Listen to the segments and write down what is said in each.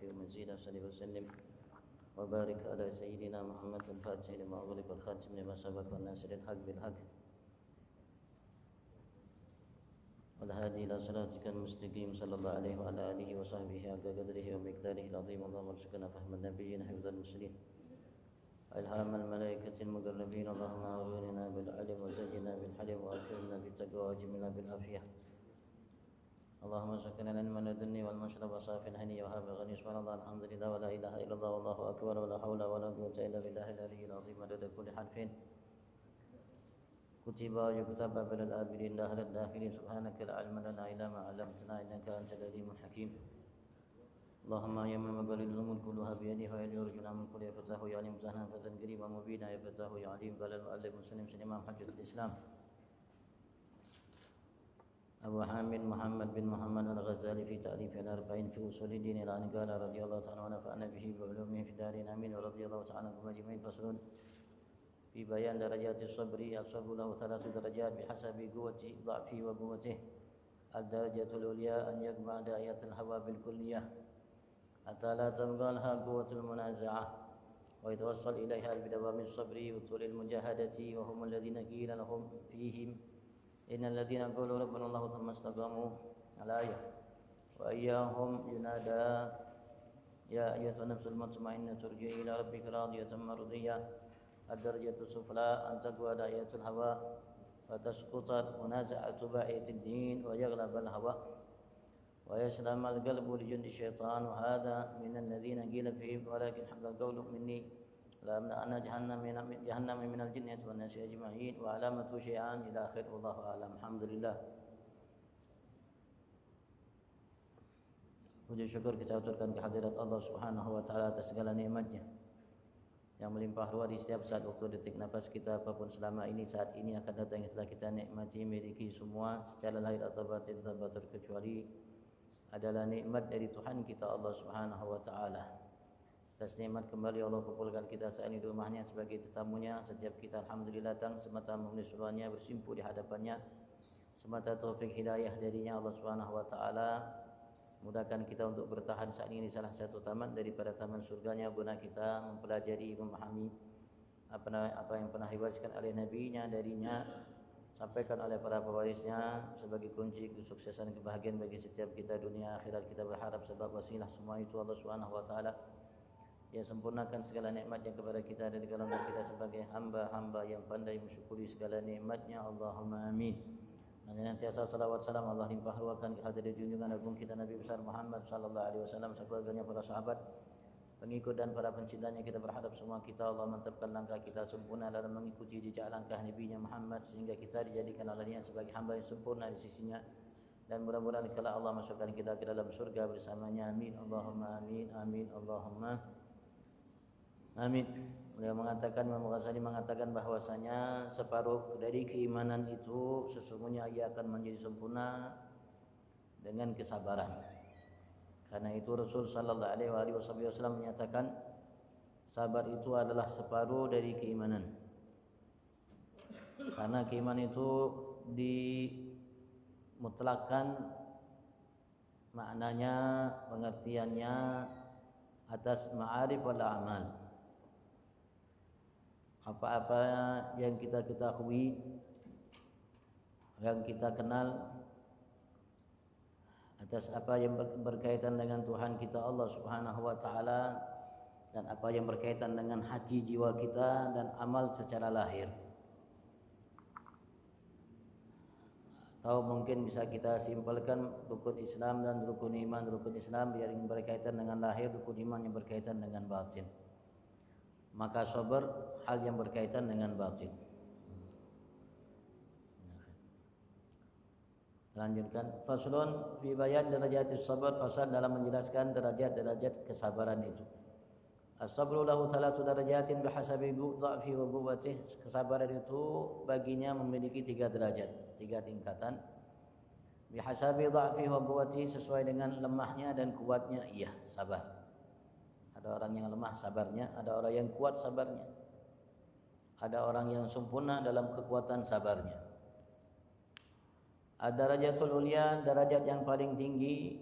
الشافع مزيد صلى وسلم وبارك على سيدنا محمد الفاتح لما أغلق والخاتم لما سبق والناصر الحق بالحق والهادي إلى صراطك المستقيم صلى الله عليه وعلى آله وصحبه حق قدره ومقداره العظيم. اللهم ارزقنا فهم النبيين حفظ المرسلين إلهام الملائكة المقربين. اللهم أغننا بالعلم وزينا بالحلم وأكرمنا بالتقوى وجملنا بالعافية. اللهم ارزقنا العلم لدني والمشرب صافي الهني وهاب غني. سبحان الله الحمد لله ولا إله إلا الله والله أكبر ولا حول ولا قوة إلا بالله العلي العظيم عدد كل حرف كتب ويكتب بل الآبرين دهر الداخلين. سبحانك لا علم لنا إلا ما علمتنا إنك أنت العليم الحكيم. اللهم يا من مقاليد الأمور كلها بيده ويلي رجنا من كل فتاه يعلم سهلا فتن قريبا مبينا يفتاه يعلم. قال المؤلف مسلم سليمان حجة الإسلام أبو حامد محمد بن محمد الغزالي في تأليف الأربعين في أصول الدين الآن قال رضي الله تعالى ونفعنا به بعلومه في دارين آمين ورضي الله تعالى عنكم أجمعين. فصل في بيان درجات الصبر. الصبر له 3 درجات بحسب قوة ضعفه وقوته. الدرجة العليا أن يجمع داعية الهوى بالكلية حتى لا تبقى لها قوة المنازعة ويتوصل إليها بدوام الصبر وطول المجاهدة. وهم الذين قيل لهم فيهم إن الذين قالوا ربنا الله ثم استقاموا الآية. وإياهم ينادى يا أيتها النفس المطمئنة ارجعي إلى ربك راضية مرضية. الدرجة السفلى أن تقوى داعية الهوى فتسقط منازعة باعية الدين ويغلب الهوى ويسلم القلب لجند الشيطان. وهذا من الذين قيل فيهم ولكن حق القول مني لأملأن جهنم من الجنة والناس أجمعين. وعلامة شيئان إلى آخر والله أعلم. الحمد لله. Puji syukur kita aturkan kehadirat Allah Subhanahu wa taala atas segala nikmatnya yang melimpah ruah di setiap saat waktu detik nafas kita apapun selama ini saat ini akan datang yang telah kita nikmati miliki semua secara lahir atau batin tanpa terkecuali adalah nikmat dari Tuhan kita Allah Subhanahu wa taala. Atas nikmat kembali Allah kumpulkan kita saat ini di rumahnya sebagai tetamunya. Setiap kita alhamdulillah datang semata memenuhi suruhannya bersimpu di hadapannya semata taufik hidayah darinya Allah Subhanahu wa taala. Mudahkan kita untuk bertahan saat ini salah satu taman daripada taman surganya guna kita mempelajari memahami apa yang pernah diwariskan oleh nabinya darinya sampaikan oleh para pewarisnya sebagai kunci kesuksesan kebahagiaan bagi setiap kita dunia akhirat. Kita berharap sebab wasilah semua itu Allah Subhanahu wa taala yang sempurnakan segala nikmatnya kepada kita dan golongan kita sebagai hamba-hamba yang pandai mensyukuri segala nikmatnya. Allahumma amin. Dan senantiasa salawat salam Allah limpah ruahkan kehadirat junjungan agung kita Nabi besar Muhammad sallallahu alaihi wasallam, sekeluarganya, para sahabat, pengikut dan para pencintanya. Kita berharap semua kita Allah mantapkan langkah kita sempurna dalam mengikuti jejak langkah Nabi-Nya Muhammad sehingga kita dijadikan olehnya sebagai hamba yang sempurna di sisinya dan mudah-mudahan kelak Allah masukkan kita ke dalam surga bersamanya. Amin. Allahumma amin. Amin. Allahumma amin. Beliau mengatakan, Imam Ghazali mengatakan bahwasanya separuh dari keimanan itu sesungguhnya ia akan menjadi sempurna dengan kesabaran. Karena itu Rasul sallallahu alaihi wasallam menyatakan sabar itu adalah separuh dari keimanan. Karena keimanan itu dimutlakkan maknanya, pengertiannya atas ma'arif wal a'mal. Apa-apa yang kita ketahui, yang kita kenal, atas apa yang berkaitan dengan Tuhan kita Allah Subhanahu wa taala dan apa yang berkaitan dengan hati jiwa kita dan amal secara lahir. Atau mungkin bisa kita simpulkan rukun Islam dan rukun iman. Rukun Islam yang berkaitan dengan lahir, rukun iman yang berkaitan dengan batin. Maka sabar hal yang berkaitan dengan batin. Lanjutkan. Faslun fi bayan darajatis sabar. Fasal dalam menjelaskan derajat-derajat kesabaran itu. As-sabru lahu 3 darajatin bihasabi dha'fi wa quwwatih. Kesabaran itu baginya memiliki 3 derajat, 3 tingkatan. Bihasabi dha'fi wa quwwatih, sesuai dengan lemahnya dan kuatnya ia sabar. Ada orang yang lemah sabarnya, ada orang yang kuat sabarnya. Ada orang yang sempurna dalam kekuatan sabarnya. Ad-darajatul ulya, derajat yang paling tinggi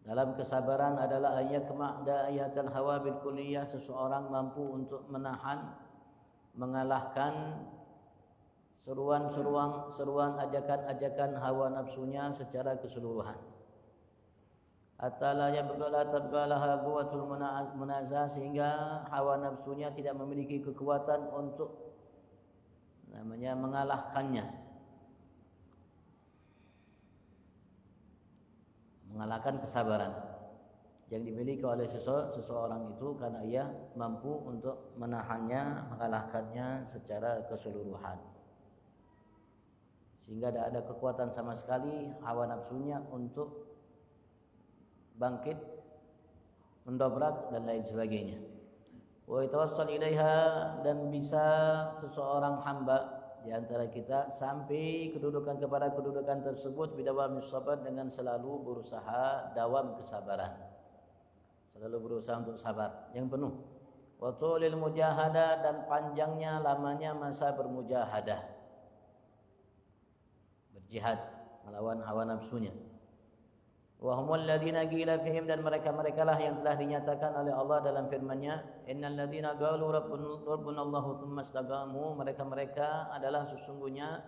Dalam kesabaran adalah ayakma' da'iyatal hawa bil kulliyah, seseorang mampu untuk menahan, mengalahkan seruan ajakan-ajakan hawa nafsunya secara keseluruhan. Hatta la tabqalaha quwwatul munazah, sehingga hawa nafsunya tidak memiliki kekuatan untuk mengalahkannya, mengalahkan kesabaran yang dimiliki oleh seseorang itu, karena ia mampu untuk menahannya, mengalahkannya secara keseluruhan, sehingga tidak ada kekuatan sama sekali hawa nafsunya untuk bangkit, mendobrak dan lain sebagainya. Wa yatawassal ilaiha, dan bisa seseorang hamba di antara kita sampai kedudukan kepada kedudukan tersebut bidawamis sabar, dengan selalu berusaha dawam kesabaran, selalu berusaha untuk sabar yang penuh. Wa tulil mujahadah, dan panjangnya lamanya masa bermujahadah, berjihad melawan hawa nafsunya. Wa humul ladzina qila fihim, dan mereka-mereka lah yang telah dinyatakan oleh Allah dalam firman-Nya, innal ladzina qalu rabbuna Allahu tsumma istaqamu, mereka-mereka adalah sesungguhnya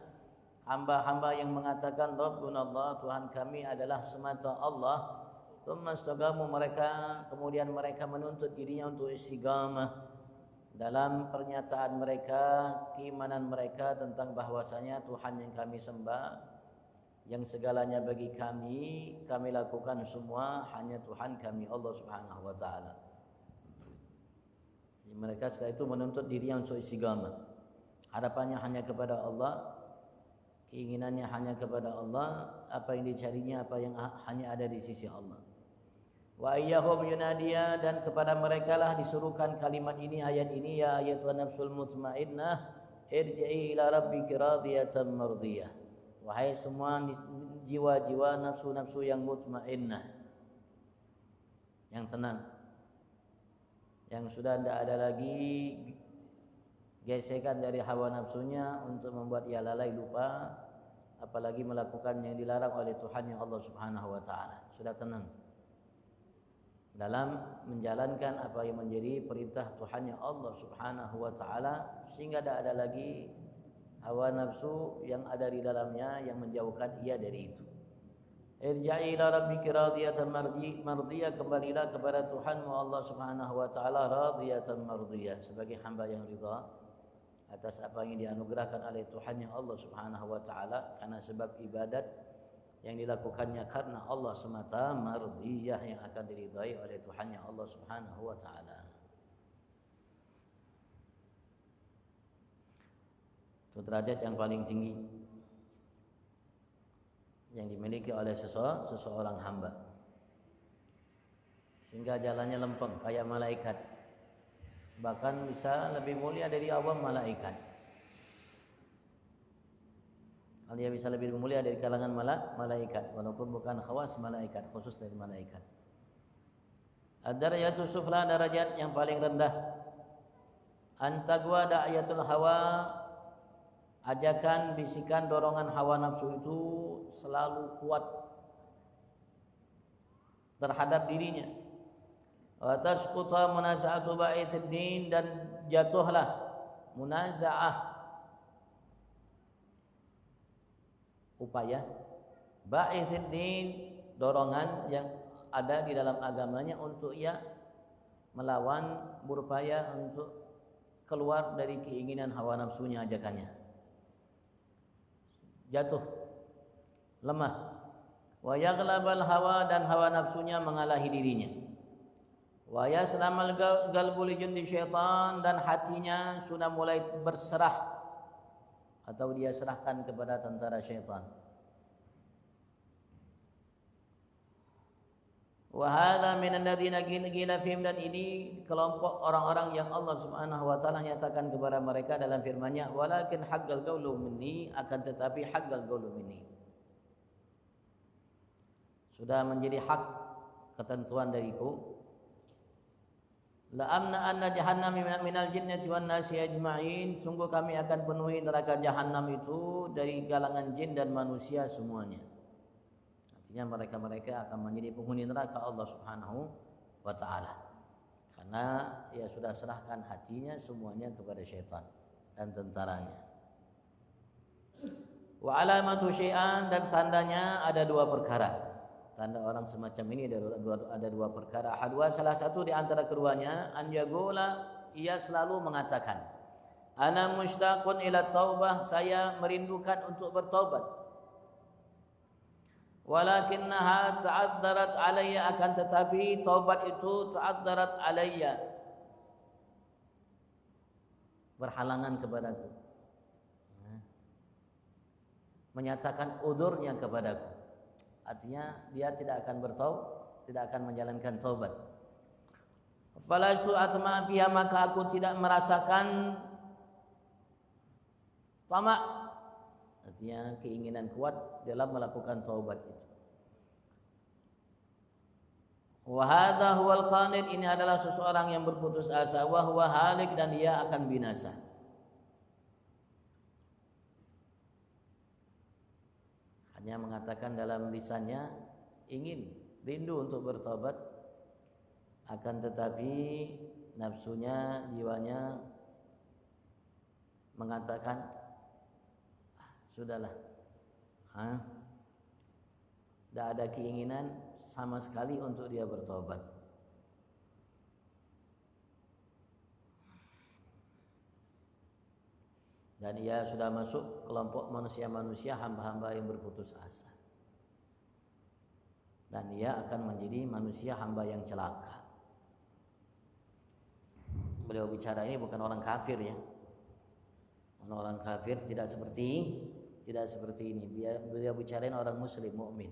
hamba-hamba yang mengatakan rabbuna Allah, Tuhan kami adalah semata Allah, tsumma istaqamu, kemudian mereka menuntut dirinya untuk istiqamah dalam pernyataan mereka, keimanan mereka tentang bahwasanya Tuhan yang kami sembah, yang segalanya bagi kami lakukan semua hanya Tuhan kami Allah Subhanahu wa taala. Mereka setelah itu menuntut dirinya untuk istiqamah. Harapannya hanya kepada Allah, keinginannya hanya kepada Allah, apa yang dicarinya, apa yang hanya ada di sisi Allah. Wa ayyahum yunadiya, dan kepada mereka lah disuruhkan kalimat ini, ayat ini, ya ayyatuhan nafsul mutmainnah irji'i ila rabbiki radiyatan mardiyah. Wahai semua jiwa-jiwa nafsu-nafsu yang mutmainnah, yang tenang, yang sudah tidak ada lagi gesekan dari hawa nafsunya untuk membuat ia lalai lupa, apalagi melakukan yang dilarang oleh Tuhan yang Allah Subhanahu wa taala. Sudah tenang dalam menjalankan apa yang menjadi perintah Tuhan yang Allah Subhanahu wa taala, sehingga tidak ada lagi hawa nafsu yang ada di dalamnya yang menjauhkan ia dari itu. Irja'i ila rabbika radiyatan mardiyah, kembalilah kepada Tuhanmu Allah Subhanahu wa taala radiyatan mardiyah, sebagai hamba yang ridha atas apa yang dianugerahkan oleh Tuhan yang Allah Subhanahu wa taala, karena sebab ibadat yang dilakukannya karena Allah semata, mardiyah, yang akan diridhai oleh Tuhan yang Allah Subhanahu wa taala. Itu derajat yang paling tinggi yang dimiliki oleh seseorang hamba, sehingga jalannya lempeng kayak malaikat, bahkan bisa lebih mulia dari awam malaikat. Dia bisa lebih mulia dari kalangan malaikat, walaupun bukan khawas malaikat, khusus dari malaikat. Ad-darajatu sufla, darajat yang paling rendah. Antagwa da'yatul hawa, ajakan, bisikan, dorongan hawa nafsu itu selalu kuat terhadap dirinya. Wa tasquta munaza'atu ba'itid din, dan jatuhlah munaza'ah, upaya ba'itid din, dorongan yang ada di dalam agamanya untuk ia melawan, berupaya untuk keluar dari keinginan hawa nafsunya, ajakannya. Jatuh, lemah. Wa yaghlabal hawa, dan hawa nafsunya mengalahi dirinya. Wa yaslamal qalbu li jundi syaitan, dan hatinya sudah mulai berserah atau dia serahkan kepada tentara syaitan. Wa hadza minal ladzina qila fihim, dan ini kelompok orang-orang yang Allah Subhanahu wa taala nyatakan kepada mereka dalam firman-Nya, walakin haqqal qawlu minni, akan tetapi haqqal qawlu minni, sudah menjadi hak ketentuan dariku. La amna anna jahannam minal jinnati wan nasi ajma'in, sungguh kami akan penuhi neraka jahanam itu dari kalangan jin dan manusia semuanya. Artinya mereka akan menjadi penghuni neraka Allah Subhanahu wa taala. Karena ia sudah serahkan hatinya semuanya kepada syaitan dan tentaranya. Wa alamatu syai'an, dan tandanya ada dua perkara. Tanda orang semacam ini ada dua perkara. Hadwa, salah satu di antara keduanya, an yaqula, ia selalu mengatakan, ana mushtaqun ila taubah, saya merindukan untuk bertaubat. Walakinnaha ta'addarat alayya, akan tetapi taubat itu ta'addarat alayya, berhalangan kepadaku, menyatakan udurnya kepadaku. Artinya dia tidak akan menjalankan taubat. Falastu atma fiha, maka aku tidak merasakan tamak, artinya keinginan kuat dalam melakukan taubat itu. Wa hadza huwal qanit, ini adalah seseorang yang berputus asa, wa huwa halik, dan dia akan binasa. Hanya mengatakan dalam lisannya ingin, rindu untuk bertobat, akan tetapi nafsunya, jiwanya mengatakan sudahlah, tidak ada keinginan sama sekali untuk dia bertobat. Dan ia sudah masuk kelompok manusia-manusia hamba-hamba yang berputus asa. Dan ia akan menjadi manusia hamba yang celaka. Beliau bicara ini bukan orang kafir ya. Orang kafir tidak seperti ini. Beliau bicarain orang muslim, mukmin.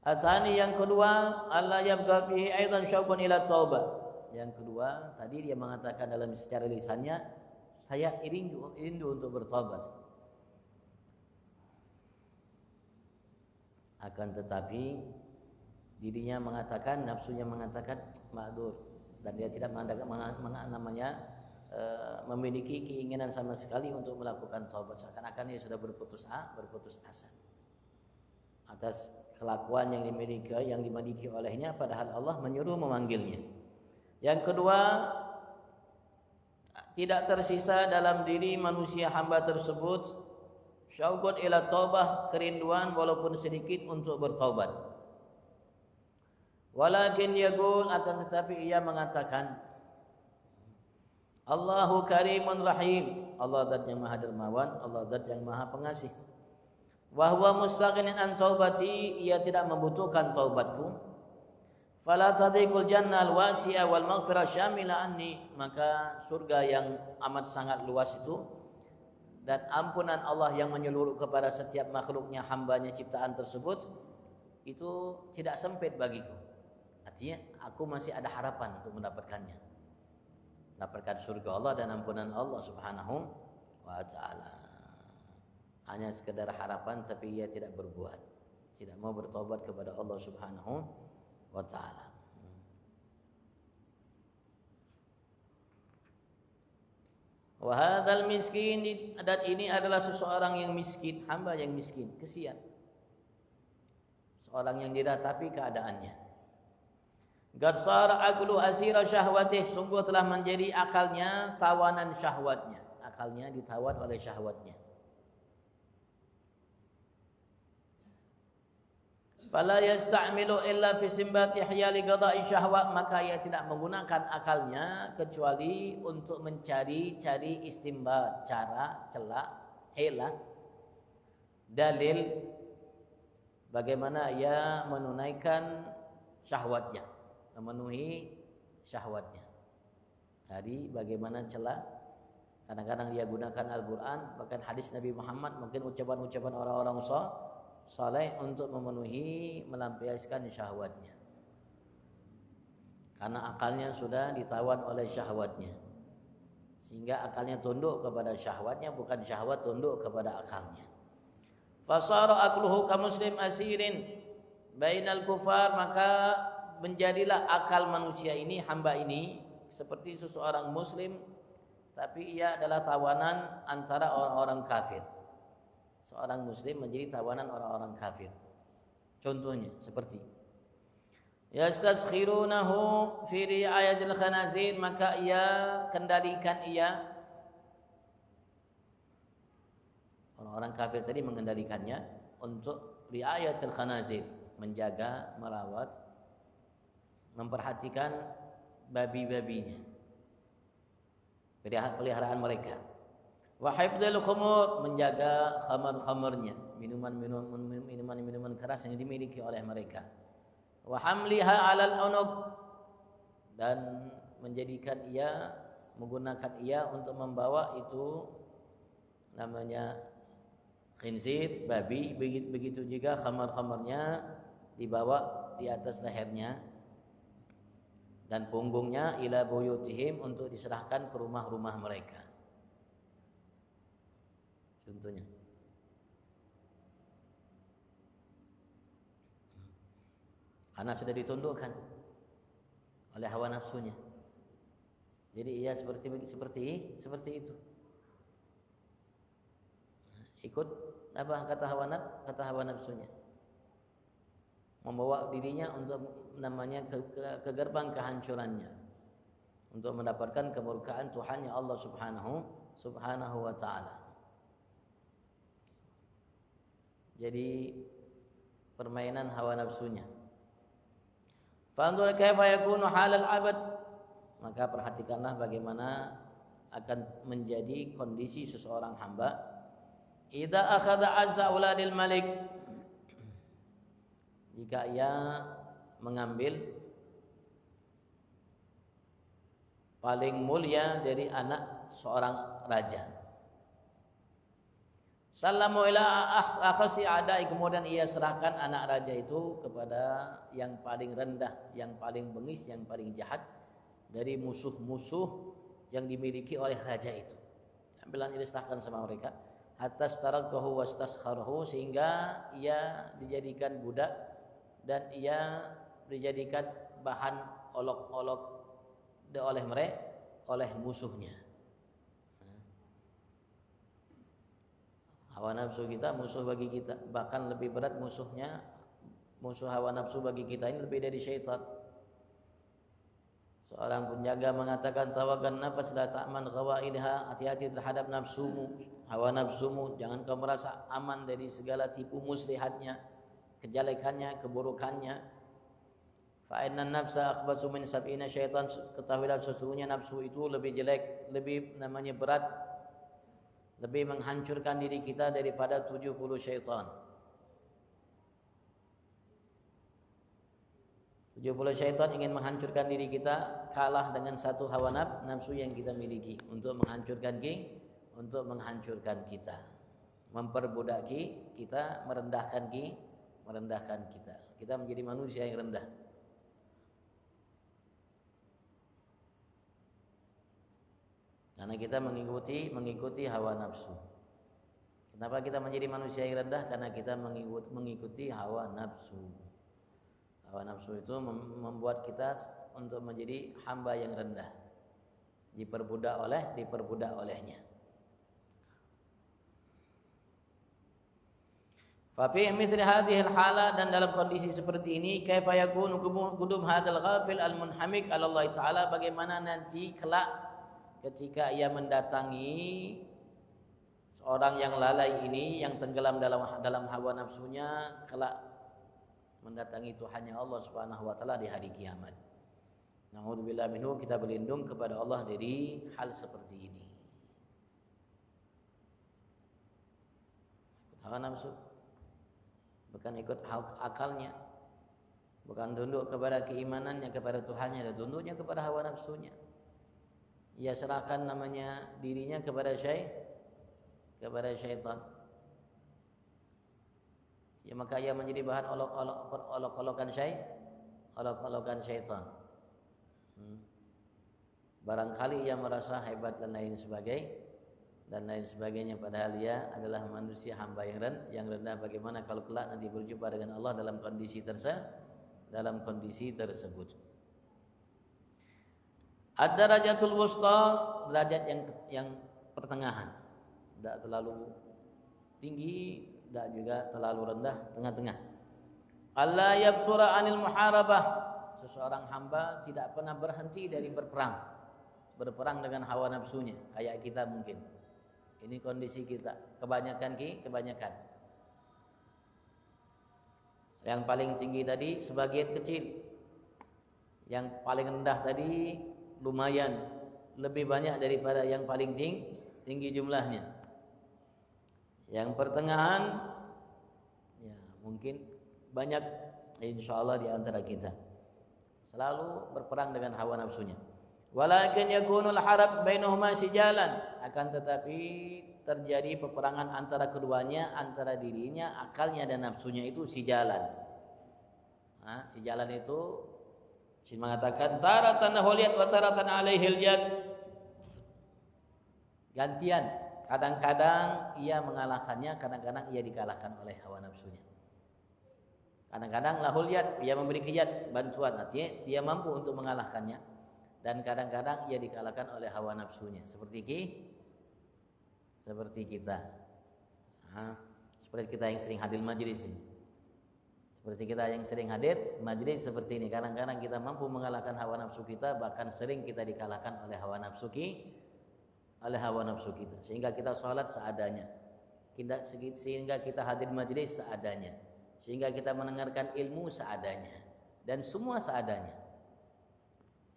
Atsani, yang kedua, alla yabqa fihi aidan syauqun ila taubah. Yang kedua, tadi dia mengatakan dalam secara lisannya, saya rindu untuk bertobat. Akan tetapi dirinya mengatakan, nafsunya mengatakan ma'dzur, dan dia tidak memiliki keinginan sama sekali untuk melakukan taubat. Seakan-akan dia sudah berputus asa atas kelakuan yang dimiliki olehnya, padahal Allah menyuruh memanggilnya. Yang kedua, tidak tersisa dalam diri manusia hamba tersebut syauqun ila taubah, kerinduan walaupun sedikit untuk bertaubat. Walakin yaqul, akan tetapi ia mengatakan, Allahu karimun rahim, Allah zat yang maha dermawan, Allah zat yang maha pengasih. Wa huwa mustaghnin an taubati, ia tidak membutuhkan taubatku. Fala tadhiqul jannah al-wasi'ah wal maghfirah syamila anni, maka surga yang amat sangat luas itu dan ampunan Allah yang menyeluruh kepada setiap makhluknya, hambanya, ciptaan tersebut, itu tidak sempit bagiku. Artinya aku masih ada harapan untuk mendapatkannya, mendapatkan surga Allah dan ampunan Allah Subhanahu wa ta'ala. Hanya sekedar harapan, tapi ia tidak berbuat, tidak mau bertobat kepada Allah Subhanahu wa ta'ala. Wa hadzal miskin, dan ini adalah seseorang yang miskin, hamba yang miskin, kesian. Seorang yang diratapi keadaannya. Qad sara aqlu asira syahwatih, sungguh telah menjadi akalnya tawanan syahwatnya. Akalnya ditawan oleh syahwatnya. Fala yasta'milu illa fi simbati hiyali qada'i syahwat, maka ia tidak menggunakan akalnya kecuali untuk mencari istimbat, cara, celah, hela, dalil bagaimana ia menunaikan syahwatnya, memenuhi syahwatnya. Cari bagaimana celah. Kadang-kadang dia gunakan Al-Quran, bahkan hadis Nabi Muhammad, mungkin ucapan-ucapan orang-orang saleh untuk memenuhi, melampiaskan syahwatnya. Karena akalnya sudah ditawan oleh syahwatnya, sehingga akalnya tunduk kepada syahwatnya, bukan syahwat tunduk kepada akalnya. Fasara aqluhu ka muslim asirin bainal kufar, maka menjadilah akal manusia ini, hamba ini, seperti seseorang muslim, tapi ia adalah tawanan antara orang-orang kafir. seorang muslim menjadi tawanan orang-orang kafir. Contohnya seperti yastasakhirunahu fi ri'ayatil khanazir, maka ia kendalikan orang-orang kafir tadi mengendalikannya untuk ri'ayatil khanazir, menjaga, merawat, memperhatikan babi-babinya, peliharaan mereka. Wa hifdzul khumur, menjaga khamar-khamarnya, minuman keras yang dimiliki oleh mereka. Wa hamliha 'alal unuq, dan menggunakan ia untuk membawa itu namanya khinzir, babi, begitu juga khamar-khamarnya dibawa di atas lehernya dan punggungnya, ila buyutihim, untuk diserahkan ke rumah-rumah mereka. Contohnya karena sudah ditundukkan oleh hawa nafsunya, jadi ia seperti itu. Ikut apa kata hawa nafsunya, membawa dirinya untuk namanya ke gerbang kehancurannya, untuk mendapatkan kemurkaan Tuhannya Allah Subhanahu wa taala. Jadi permainan hawa nafsunya. Fanzur kaifa yakunu halal abad, maka perhatikanlah bagaimana akan menjadi kondisi seseorang hamba idza akhadha azza uladil malik, jika ia mengambil paling mulia dari anak seorang raja. Sallamu ila akhasi adai, kemudian ia serahkan anak raja itu kepada yang paling rendah, yang paling bengis, yang paling jahat dari musuh-musuh yang dimiliki oleh raja itu. Ambilan ini serahkan sama mereka. Atas tarakahu wastaskharuhu, sehingga ia dijadikan budak dan ia dijadikan bahan olok-olok oleh musuhnya. Hawa nafsu kita musuh bagi kita, bahkan lebih berat musuh hawa nafsu bagi kita ini lebih dari syaitan. Seorang penjaga mengatakan, tawagan nafas la ta'man ghawaidha, hati-hati terhadap nafsumu, hawa nafsumu, jangan kau merasa aman dari segala tipu muslihatnya, kejelekannya, keburukannya. Fa inna nafsa akhbasu min sab'ina syaitan, ketahuilah sesungguhnya nafsu itu lebih jelek, lebih namanya berat, lebih menghancurkan diri kita daripada 70 syaitan. 70 syaitan ingin menghancurkan diri kita, kalah dengan satu hawa nafsu yang kita miliki untuk menghancurkan kita, memperbudak kita, merendahkan kita. Kita menjadi manusia yang rendah. Karena kita mengikuti hawa nafsu. Kenapa kita menjadi manusia yang rendah? Karena kita mengikuti hawa nafsu. Hawa nafsu itu membuat kita untuk menjadi hamba yang rendah, diperbudak olehnya. Fa fi mithli hadhihi al-hala, dan dalam kondisi seperti ini, kaifa yakunu qudum hadzal ghafil al-munhamik 'ala Allah taala, bagaimana nanti kelak ketika ia mendatangi seorang yang lalai ini, yang tenggelam dalam hawa nafsunya, kelak mendatangi Tuhannya Allah Subhanahu wa taala di hari kiamat. Na'udzubillah minhu, kita berlindung kepada Allah dari hal seperti ini. Hawa nafsu, bukan ikut akalnya, bukan tunduk kepada keimanannya kepada Tuhannya, dan tunduknya kepada hawa nafsunya. Ia serahkan namanya dirinya kepada syaitan. Ya, maka ia menjadi bahan olok-olokan syaitan. Barangkali ia merasa hebat dan lain sebagainya, padahal ia adalah manusia hamba yang rendah. Bagaimana kalau kelak nanti berjumpa dengan Allah dalam kondisi tersebut? Ad-darajatul wusta, derajat yang pertengahan, tidak terlalu tinggi, tidak juga terlalu rendah, tengah-tengah. Allah yabtura anil muharabah, seseorang hamba tidak pernah berhenti dari berperang dengan hawa nafsunya, kayak kita mungkin. Ini kondisi kita, kebanyakan. Yang paling tinggi tadi sebagian kecil, yang paling rendah tadi lumayan lebih banyak daripada yang paling tinggi jumlahnya. Yang pertengahan ya mungkin banyak, insyaallah di antara kita selalu berperang dengan hawa nafsunya. Walakin yakunul harab bainahuma sijalan, akan tetapi terjadi peperangan antara keduanya, antara dirinya, akalnya dan nafsunya itu sijalan. Nah, sijalan itu mengatakan taratan huliyat wa taratan alaihil yad. Gantian, kadang-kadang ia mengalahkannya, kadang-kadang ia dikalahkan oleh hawa nafsunya. Kadang-kadang lahul yad, ia memberi yad, bantuan, artinya dia mampu untuk mengalahkannya, dan kadang-kadang ia dikalahkan oleh hawa nafsunya. Seperti kita. Nah, seperti kita yang sering hadir majlis ini. Seperti kita yang sering hadir majlis seperti ini, kadang-kadang kita mampu mengalahkan hawa nafsu kita, bahkan sering kita dikalahkan oleh hawa nafsu kita, sehingga kita sholat seadanya, sehingga kita hadir majlis seadanya, sehingga kita mendengarkan ilmu seadanya, dan semua seadanya.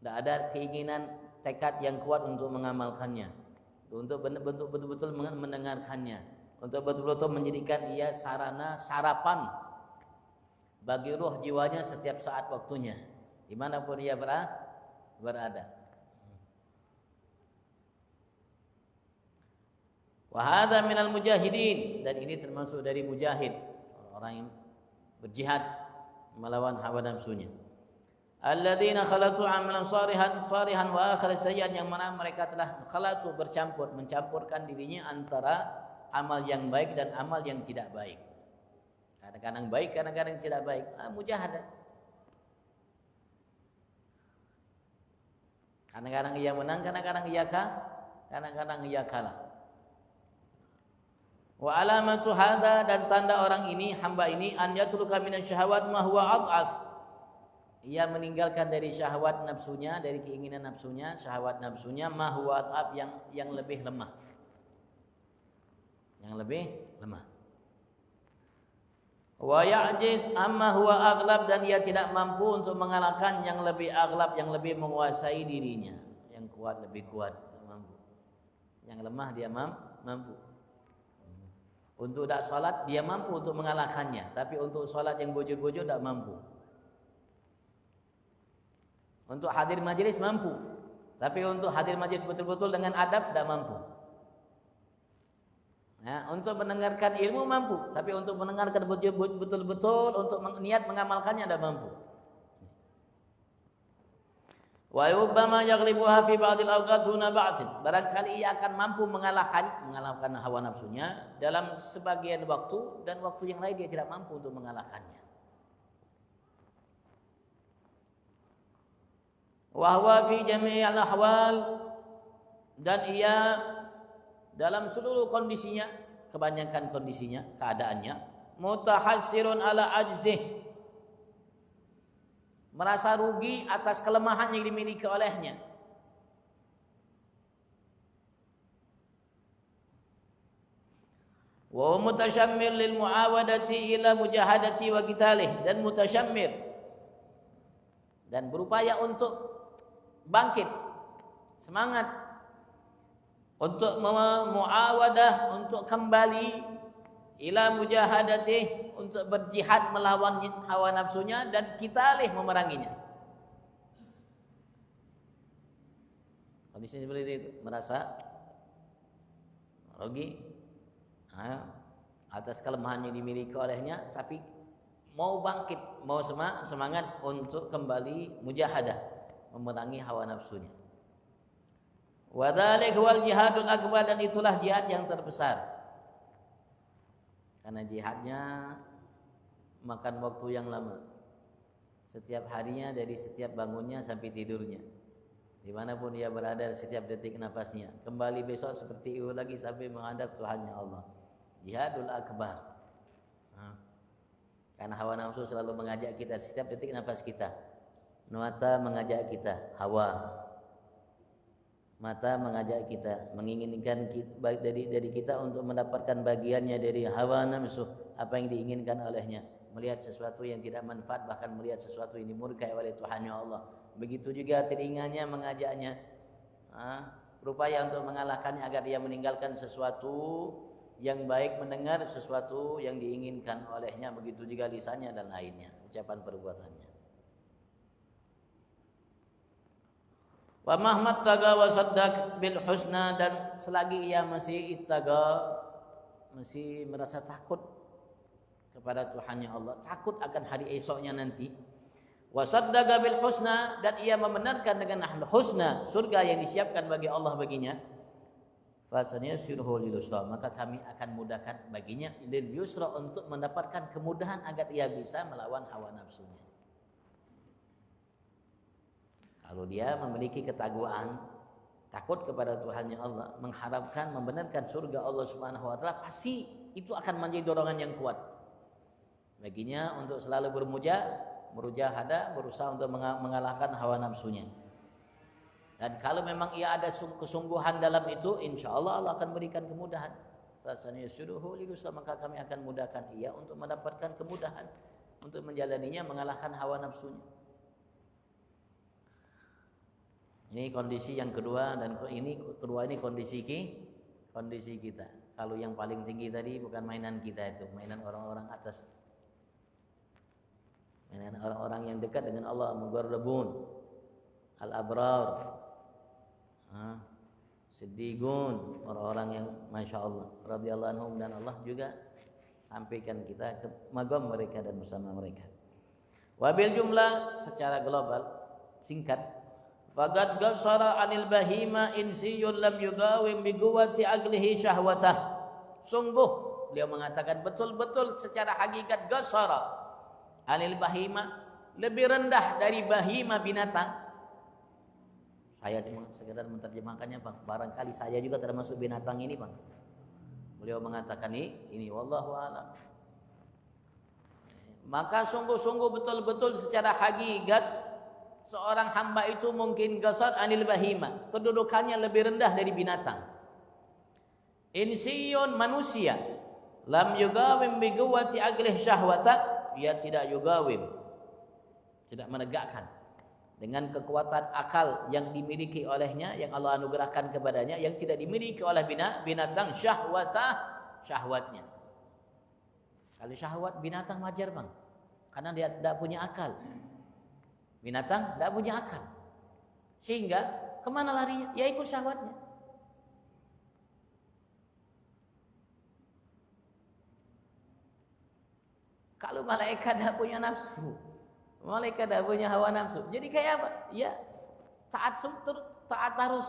Tidak ada keinginan tekad yang kuat untuk mengamalkannya, untuk betul-betul mendengarkannya, untuk betul-betul menjadikan ia sarapan bagi ruh jiwanya setiap saat waktunya, dimanapun ia berada. Wahada minal mujahidin, dan ini termasuk dari mujahid, orang yang berjihad melawan hawa nafsunya. Alladzina khalatu amalan salihan wa akhir sayyi'an, yang mana mereka telah mencampurkan dirinya antara amal yang baik dan amal yang tidak baik. Kadang-kadang baik, kadang-kadang tidak baik. Mujahadah. Kadang-kadang ia menang, kadang-kadang ia kalah. Wa alamatu hadza, dan tanda orang ini, hamba ini, an yatruka minasyahawat ma huwa ad'af. Ia meninggalkan dari syahwat nafsunya, dari keinginan nafsunya, syahwat nafsunya, ma huwa ad'af, yang lebih lemah. Yang lebih lemah. Wa ya'jiz amma huwa aghlab, dan ia tidak mampu untuk mengalahkan yang lebih aghlab, yang lebih menguasai dirinya. Yang kuat lebih kuat, mampu. Yang lemah dia mampu. Untuk tak salat dia mampu untuk mengalahkannya, tapi untuk salat yang bujur-bujur tak mampu. Untuk hadir majelis mampu, tapi untuk hadir majelis betul-betul dengan adab tak mampu. Nah, untuk mendengarkan ilmu mampu, tapi untuk mendengarkan betul-betul untuk niat mengamalkannya tidak mampu. Wa yubbama yaghlibuha fi ba'dil awqat duna ba'd. Barangkali ia akan mampu mengalahkan hawa nafsunya dalam sebagian waktu, dan waktu yang lain dia tidak mampu untuk mengalahkannya. Wa huwa fi jami'il ahwal, dan ia dalam seluruh kondisinya, kebanyakan kondisinya, keadaannya, mutahassirun ala ajzih, merasa rugi atas kelemahan yang dimiliki olehnya. Wa mutasyammir lil muawadati ila mujahadati wa qitalih, dan mutasyammir, dan berupaya untuk bangkit, semangat untuk muawadah, untuk kembali ila mujahadati, untuk berjihad melawan hawa nafsunya, dan qitalih, memeranginya. Kondisi seperti itu, merasa rugi atas kelemahan yang dimiliki olehnya, tapi mau bangkit, mau semangat untuk kembali mujahadah, memerangi hawa nafsunya. Wa dzalik huwal jihadul akbar, dan itulah jihad yang terbesar. Karena jihadnya makan waktu yang lama. Setiap harinya, dari setiap bangunnya sampai tidurnya. Dimanapun dia berada, setiap detik nafasnya. Kembali besok seperti itu lagi sampai menghadap Tuhannya Allah. Jihadul akbar. Karena hawa nafsu selalu mengajak kita setiap detik nafas kita. Mata mengajak kita hawa. Mata mengajak kita, menginginkan baik dari kita untuk mendapatkan bagiannya dari hawa nafsu, apa yang diinginkan olehnya. Melihat sesuatu yang tidak manfaat, bahkan melihat sesuatu yang dimurkai oleh Tuhannya Allah. Begitu juga telinganya mengajaknya, berupaya untuk mengalahkannya agar dia meninggalkan sesuatu yang baik, mendengar sesuatu yang diinginkan olehnya. Begitu juga lisannya dan lainnya, ucapan perbuatannya. Wa mahmat taga wa saddaq bil husna, dan selagi ia masih ittaga, masih merasa takut kepada Tuhannya Allah, takut akan hari esoknya nanti. Wa saddaqa bil husna, dan ia membenarkan dengan husna, surga yang disiapkan bagi Allah baginya. Fasanyasyirhu lil yusra, maka kami akan mudahkan baginya lil yusra, untuk mendapatkan kemudahan agar ia bisa melawan hawa nafsunya. Kalau dia memiliki ketakwaan, takut kepada Tuhannya Allah, mengharapkan membenarkan surga Allah Subhanahu wa taala, pasti itu akan menjadi dorongan yang kuat baginya untuk selalu berujahadah, berusaha untuk mengalahkan hawa nafsunya. Dan kalau memang ia ada kesungguhan dalam itu, insya Allah Allah akan berikan kemudahan. Rasanya suruhu liluslah, maka kami akan mudahkan ia untuk mendapatkan kemudahan untuk menjalaninya, mengalahkan hawa nafsunya. Ini kondisi yang kedua, dan ini kondisi kita. Kalau yang paling tinggi tadi bukan mainan kita, itu mainan orang-orang atas, mainan orang-orang yang dekat dengan Allah, muqarrabun, al-abrar, siddiqun, orang-orang yang masya Allah radhiyallahu anhum, dan Allah juga sampaikan kita ke magam mereka dan bersama mereka. Wabil jumlah, secara global singkat, faqad qassara 'anil bahima insiyun lam yugawim bi quwwati aqlihi syahwatah. Sungguh beliau mengatakan betul-betul secara hakikat qassara 'anil bahima, lebih rendah dari bahima binatang. Saya cuma sekedar menerjemahkannya, Bang. Barangkali saya juga termasuk binatang ini, Bang. Beliau mengatakan ini wallahu a'lam. Maka sungguh-sungguh betul-betul secara hakikat seorang hamba itu mungkin qasar anil bahima, kedudukannya lebih rendah dari binatang. Insiyun, manusia, lam yugawim bi quwwati aqlih syahwata, dia tidak yugawim, tidak menegakkan dengan kekuatan akal yang dimiliki olehnya, yang Allah anugerahkan kepadanya, yang tidak dimiliki oleh binatang, syahwatnya. Kalau syahwat binatang wajar, Bang, karena dia tidak punya akal. Binatang tidak punya akal, sehingga kemana larinya? Ya ikut syahwatnya. Kalau malaikat tidak punya nafsu, malaikat tidak punya hawa nafsu, jadi kayak apa? Ya taat terus,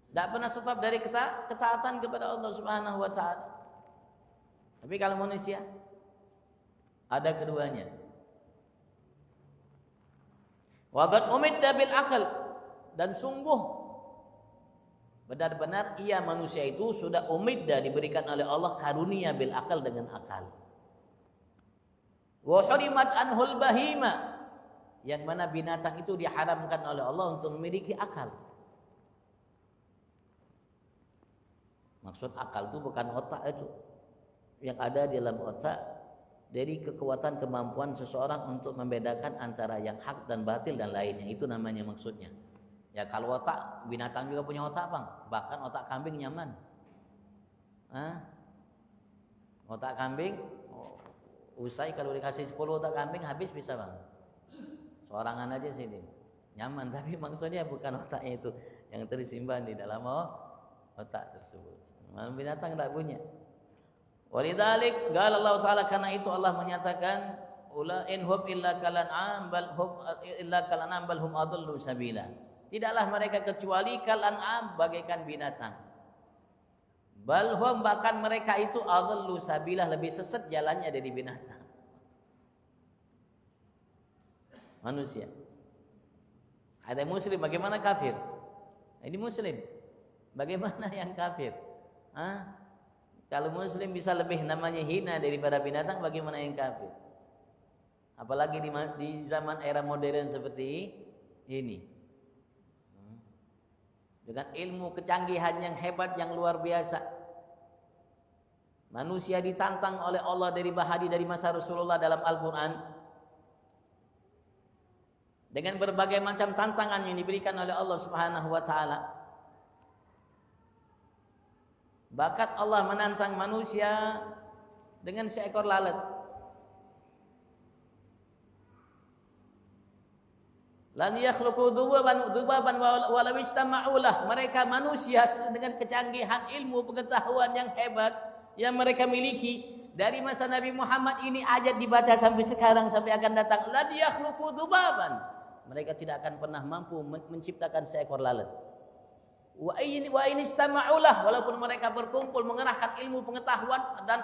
tidak pernah stop dari ketaatan kepada Allah Subhanahu wa taala. Tapi kalau manusia ada keduanya. Waqad umidda bil akal, dan sungguh benar-benar ia manusia itu sudah umidda, diberikan oleh Allah karunia bil akal, dengan akal. Wa hurimat anhul bahima, yang mana binatang itu diharamkan oleh Allah untuk memiliki akal. Maksud akal itu bukan otak, itu yang ada di dalam otak, dari kekuatan kemampuan seseorang untuk membedakan antara yang hak dan batil dan lainnya, itu namanya maksudnya. Ya kalau otak, binatang juga punya otak, Bang. Bahkan otak kambing nyaman. Otak kambing, usai kalau dikasih 10 otak kambing habis bisa, Bang. Seorangan aja sini nyaman, tapi maksudnya bukan otaknya itu yang tersimpan di dalam otak tersebut. Binatang tidak punya. Walidzalik qala Allah taala, karena itu Allah menyatakan ula in hum illa kalan'am bal hum adallu sabila. Tidaklah mereka kecuali kalan'am, bagaikan binatang. Bal hum, bahkan mereka itu adallu sabila, lebih sesat jalannya dari binatang. Manusia. Ada muslim, bagaimana kafir? Ini muslim. Bagaimana yang kafir? Kalau muslim bisa lebih namanya hina daripada binatang, bagaimana yang kafir? Apalagi di zaman era modern seperti ini. Dengan ilmu kecanggihan yang hebat, yang luar biasa. Manusia ditantang oleh Allah dari bahadi dari masa Rasulullah dalam Al-Quran. Dengan berbagai macam tantangan yang diberikan oleh Allah Subhanahu wa ta'ala. Bakat Allah menantang manusia dengan seekor lalat. Lan yakhluqu dzubaban walau ijtama'u lah. Mereka manusia dengan kecanggihan ilmu pengetahuan yang hebat yang mereka miliki dari masa Nabi Muhammad ini, ayat dibaca sampai sekarang sampai akan datang. Lan yakhluqu dzubaban. Mereka tidak akan pernah mampu menciptakan seekor lalat. Wa in ijtama'u lah, walaupun mereka berkumpul mengerahkan ilmu pengetahuan dan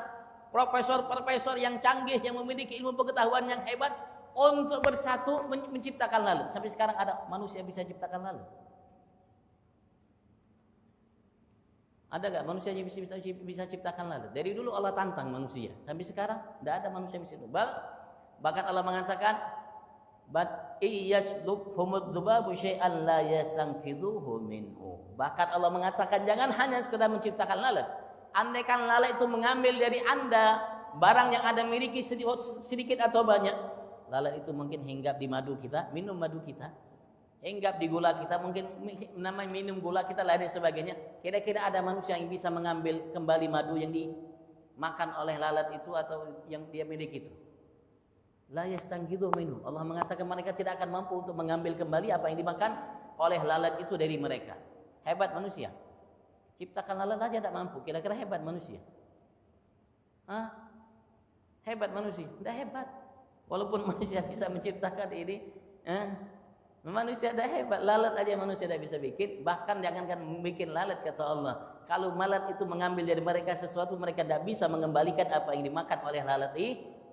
profesor-profesor yang canggih yang memiliki ilmu pengetahuan yang hebat untuk bersatu menciptakan lalat. Sampai sekarang ada manusia bisa ciptakan lalat? Ada gak manusia yang bisa ciptakan lalat? Dari dulu Allah tantang manusia, sampai sekarang tidak ada manusia yang bisa. Bahkan Allah mengatakan, "Bat iyaslubhumud dzubabu syai'an la yasanqidhuhu minhu." Bahkan Allah mengatakan jangan hanya sekedar menciptakan lalat. Andaikan lalat itu mengambil dari Anda barang yang Anda miliki sedikit atau banyak, lalat itu mungkin hinggap di madu kita, minum madu kita, hinggap di gula kita, mungkin namanya minum gula kita lain sebagainya. Kira-kira ada manusia yang bisa mengambil kembali madu yang dimakan oleh lalat itu atau yang dia miliki itu? La yastanqidhu minhu. Allah mengatakan mereka tidak akan mampu untuk mengambil kembali apa yang dimakan oleh lalat itu dari mereka. Hebat manusia. Ciptakan lalat aja tak mampu. Kira-kira hebat manusia? Hebat manusia? Tidak hebat. Walaupun manusia bisa menciptakan ini, manusia tidak hebat. Lalat aja manusia tidak bisa bikin. Bahkan jangankan bikin lalat, kata Allah. Kalau lalat itu mengambil dari mereka sesuatu, mereka tidak bisa mengembalikan apa yang dimakan oleh lalat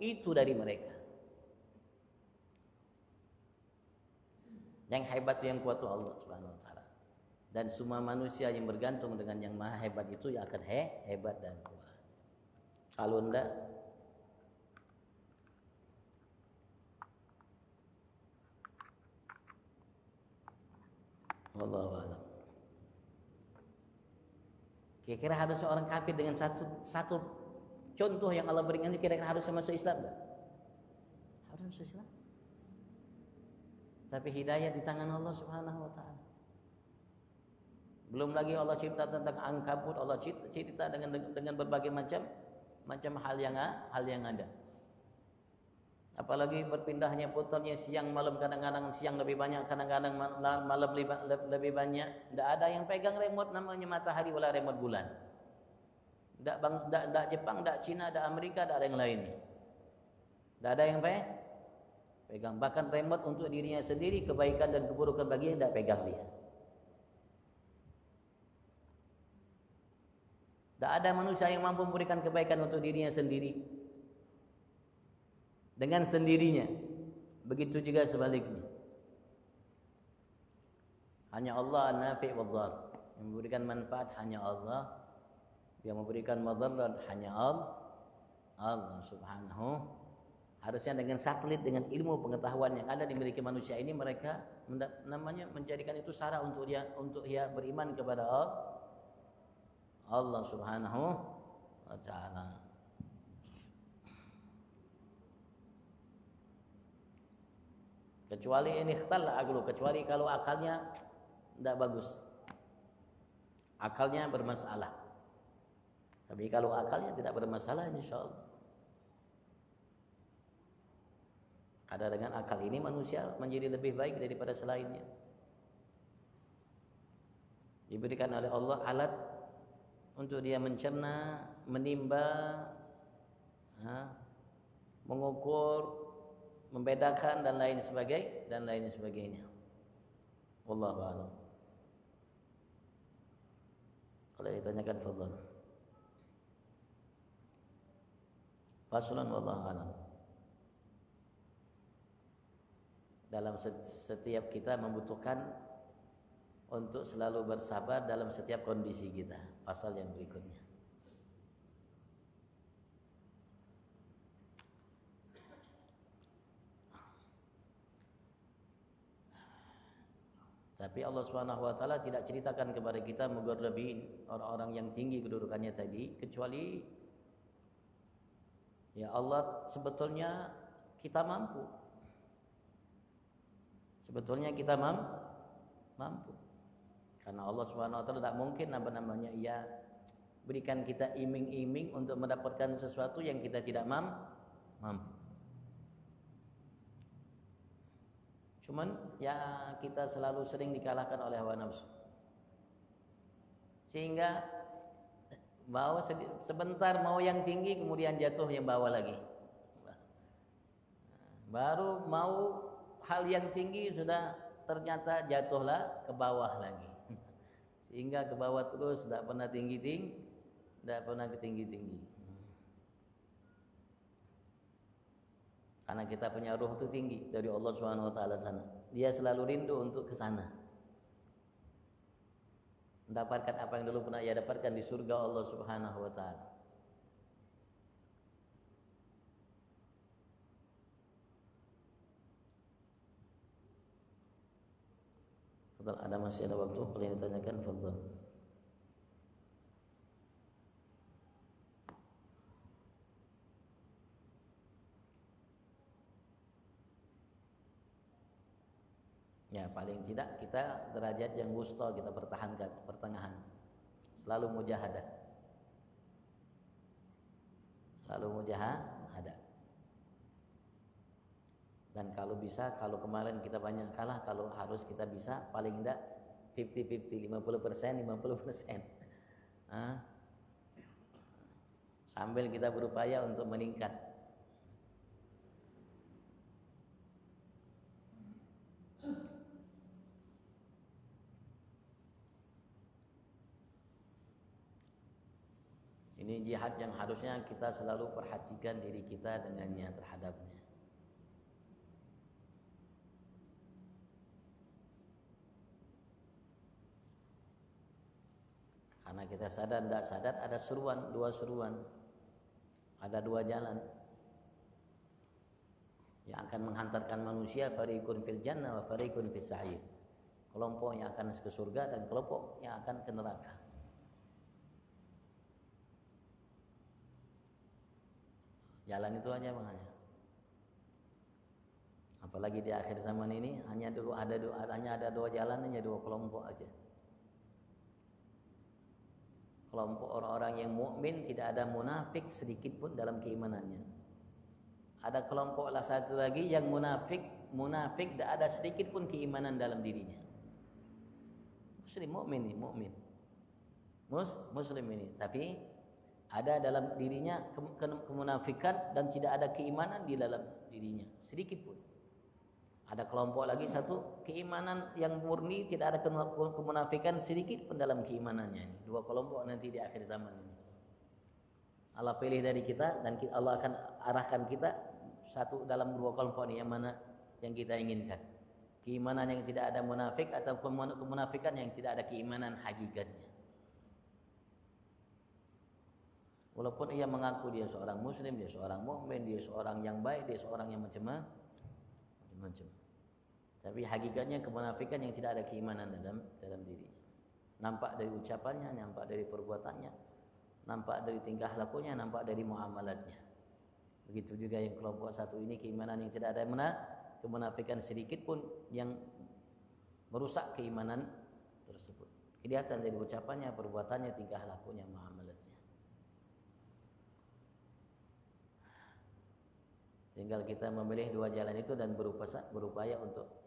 itu dari mereka. Yang hebat itu yang kuat itu Allah Subhanahu wa ta'ala. Dan semua manusia yang bergantung dengan yang maha hebat itu ya akan hebat dan kuat. Kalau enggak, wallahu a'lam. Kira-kira harus seorang kafir dengan satu contoh yang Allah berikan, kira-kira harus masuk Islam enggak? Harus masuk Islam. Tapi hidayah di tangan Allah Subhanahu wa ta'ala. Belum lagi Allah cipta tentang Ankabut, Allah cipta dengan berbagai macam hal yang ada. Apalagi berpindahnya putarnya siang malam, kadang-kadang siang lebih banyak, kadang-kadang malam lebih banyak. Tidak ada yang pegang remote namanya matahari wala remote bulan. Tidak Jepang, tidak Cina, tidak Amerika, tidak ada yang lainnya. Tidak ada yang pegang. Bahkan remote untuk dirinya sendiri, kebaikan dan keburukan baginya tidak pegang dia. Tak ada manusia yang mampu memberikan kebaikan untuk dirinya sendiri dengan sendirinya. Begitu juga sebaliknya. Hanya Allah an-nafi' wad-dhar. Yang memberikan manfaat hanya Allah. Yang memberikan madarat hanya Allah Subhanahu. Harusnya dengan satelit, dengan ilmu pengetahuan yang ada dimiliki manusia ini, mereka namanya menjadikan itu syarat untuk dia beriman kepada Allah Subhanahu wa ta'ala. Kecuali ini ikhtalla aqlu, kecuali kalau akalnya tidak bagus. Akalnya bermasalah. Tapi kalau akalnya tidak bermasalah, insyaallah. Ada dengan akal ini manusia menjadi lebih baik daripada selainnya. Diberikan oleh Allah alat untuk dia mencerna, menimba, mengukur, membedakan dan lain sebagainya. Wallahu a'lam. Kalau ditanyakan fadhal. Faslun wallahu a'lam. Dalam setiap kita membutuhkan untuk selalu bersabar dalam setiap kondisi kita. Pasal yang berikutnya. Tapi Allah Subhanahu wa taala tidak ceritakan kepada kita mugarrabin, orang-orang yang tinggi kedudukannya tadi, kecuali ya Allah sebetulnya kita mampu. Sebetulnya kita mampu. Karena Allah Subhanahu wa taala tidak mungkin namanya ia berikan kita iming-iming untuk mendapatkan sesuatu yang kita tidak mampu. Cuman ya kita selalu sering dikalahkan oleh hawa nafsu. Sehingga mau sebentar mau yang tinggi kemudian jatuh yang bawah lagi. Baru mau hal yang tinggi sudah ternyata jatuhlah ke bawah lagi. Sehingga ke bawah terus, tidak pernah tinggi-tinggi, tidak pernah ketinggi-tinggi. Karena kita punya ruh itu tinggi dari Allah Subhanahu wa taala sana. Dia selalu rindu untuk ke sana. Mendapatkan apa yang dulu pernah ia dapatkan di surga Allah Subhanahu wa taala. Ada masih ada waktu kalau yang ditanyakan, fadhal. Ya paling tidak kita derajat yang wusta kita pertahankan, pertengahan. Selalu mujahadah. Selalu mujahadah. Dan kalau bisa, kalau kemarin kita banyak kalah, kalau harus kita bisa paling tidak 50-50, 50%, 50%. Sambil kita berupaya untuk meningkat. Ini jihad yang harusnya kita selalu perhatikan diri kita dengannya terhadapnya. Karena kita sadar tidak sadar ada seruan, dua seruan. Ada dua jalan yang akan menghantarkan manusia, fariqun fil jannah wa fariqun fis sa'ir. Kelompok yang akan ke surga dan kelompok yang akan ke neraka. Jalan itu aja makanya. Apalagi di akhir zaman ini hanya ada dua jalan, hanya dua kelompok aja. Kelompok orang-orang yang mukmin, tidak ada munafik sedikit pun dalam keimanannya. Ada kelompok satu lagi yang munafik tidak ada sedikit pun keimanan dalam dirinya. Muslim mukmin nih, mukmin. Muslim ini, tapi ada dalam dirinya kemunafikan dan tidak ada keimanan di dalam dirinya sedikit pun. Ada kelompok lagi satu, keimanan yang murni, tidak ada kemunafikan sedikit pun dalam keimanannya. Dua kelompok nanti di akhir zaman ini. Allah pilih dari kita dan Allah akan arahkan kita satu dalam dua kelompok ini, yang mana yang kita inginkan. Keimanan yang tidak ada munafik atau kemunafikan yang tidak ada keimanan hakikatnya. Walaupun ia mengaku dia seorang muslim, dia seorang mukmin, dia seorang yang baik, dia seorang yang macam-macam. Tapi hakikatnya kemunafikan yang tidak ada keimanan dalam dirinya. Nampak dari ucapannya, nampak dari perbuatannya, nampak dari tingkah lakunya, nampak dari muamalatnya. Begitu juga yang kelompok satu ini, keimanan yang tidak ada kemunafikan sedikit pun yang merusak keimanan tersebut. Kelihatan dari ucapannya, perbuatannya, tingkah lakunya, muamalatnya. Tinggal kita memilih dua jalan itu dan berupaya untuk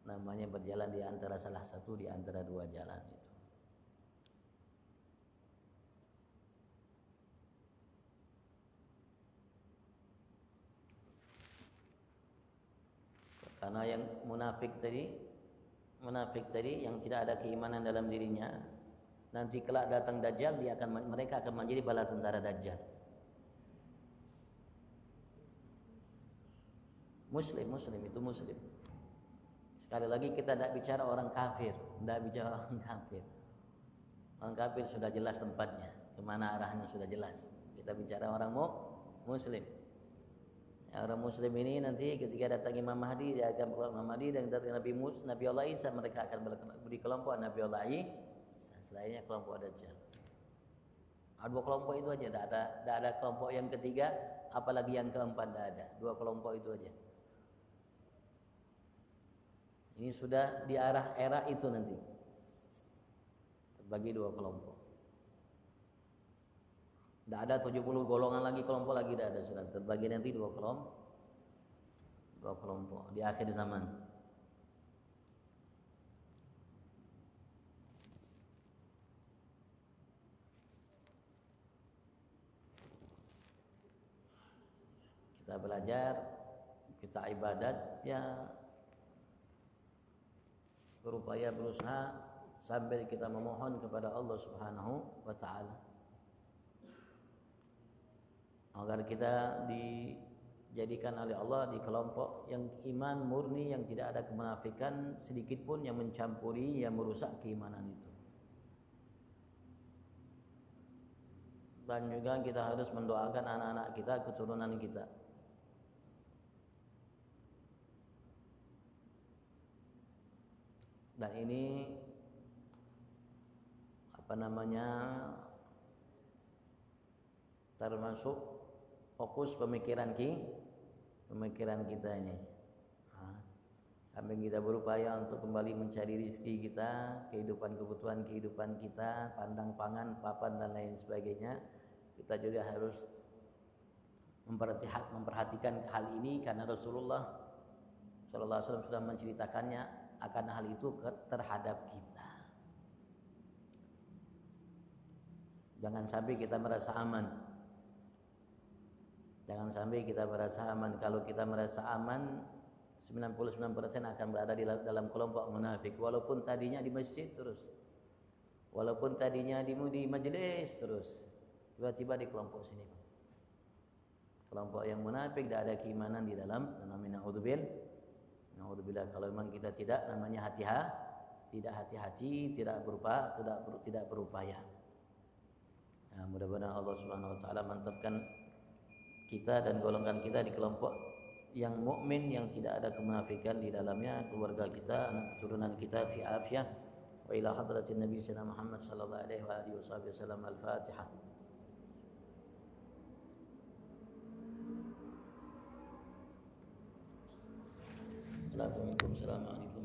namanya berjalan di antara salah satu di antara dua jalan itu. Karena yang munafik tadi yang tidak ada keimanan dalam dirinya, nanti kelak datang Dajjal, mereka akan menjadi bala tentara Dajjal. Muslim itu muslim. Sekali lagi kita tidak bicara orang kafir, Orang kafir sudah jelas tempatnya, kemana arahnya sudah jelas. Kita bicara orang muslim. Orang Muslim ini nanti ketika datang Imam Mahdi, dia akan keluar Imam Mahdi, dan datang Nabi Allah Isa, mereka akan beri kelompok Nabi Allah Isa, selainnya kelompok Dajjal. Dua kelompok itu aja, tidak ada kelompok yang ketiga, apalagi yang keempat tidak ada. Dua kelompok itu aja. Ini sudah di arah era itu nanti, terbagi dua kelompok. Tidak ada 70 golongan lagi, kelompok lagi tidak ada, sudah terbagi nanti dua kelompok di akhir zaman. Kita belajar, kita ibadat, ya berupaya berusaha sambil kita memohon kepada Allah Subhanahu wa taala agar kita dijadikan oleh Allah di kelompok yang iman murni, yang tidak ada kemunafikan sedikit pun yang mencampuri, yang merusak keimanan itu. Dan juga kita harus mendoakan anak-anak kita, keturunan kita. Dan ini termasuk fokus pemikiran kita ini. Sambil kita berupaya untuk kembali mencari rezeki kita, kebutuhan kehidupan kita, pandang pangan, papan dan lain sebagainya, kita juga harus memperhatikan hal ini, karena Rasulullah sallallahu alaihi wasallam sudah menceritakannya akan hal itu terhadap kita. Jangan sampai kita merasa aman. Jangan sampai kita merasa aman. Kalau kita merasa aman, 99% akan berada di dalam kelompok munafik. Walaupun tadinya di masjid terus, walaupun tadinya di majelis terus, tiba-tiba di kelompok sini. Kelompok yang munafik, tidak ada keimanan di dalam. Naudzubillah. Kalau memang kita tidak, namanya tidak hati-hati, tidak berupaya. Nah, mudah-mudahan Allah Subhanahu wa taala mantapkan kita dan golongan kita di kelompok yang mukmin, yang tidak ada kemunafikan di dalamnya, keluarga kita, anak keturunan kita fi afiyah. Wa ila hadratin Nabi sallallahu Muhammad sallallahu alaihi wa alihi wasallam. Al-Fatihah. Assalamualaikum warahmatullahi wabarakatuh.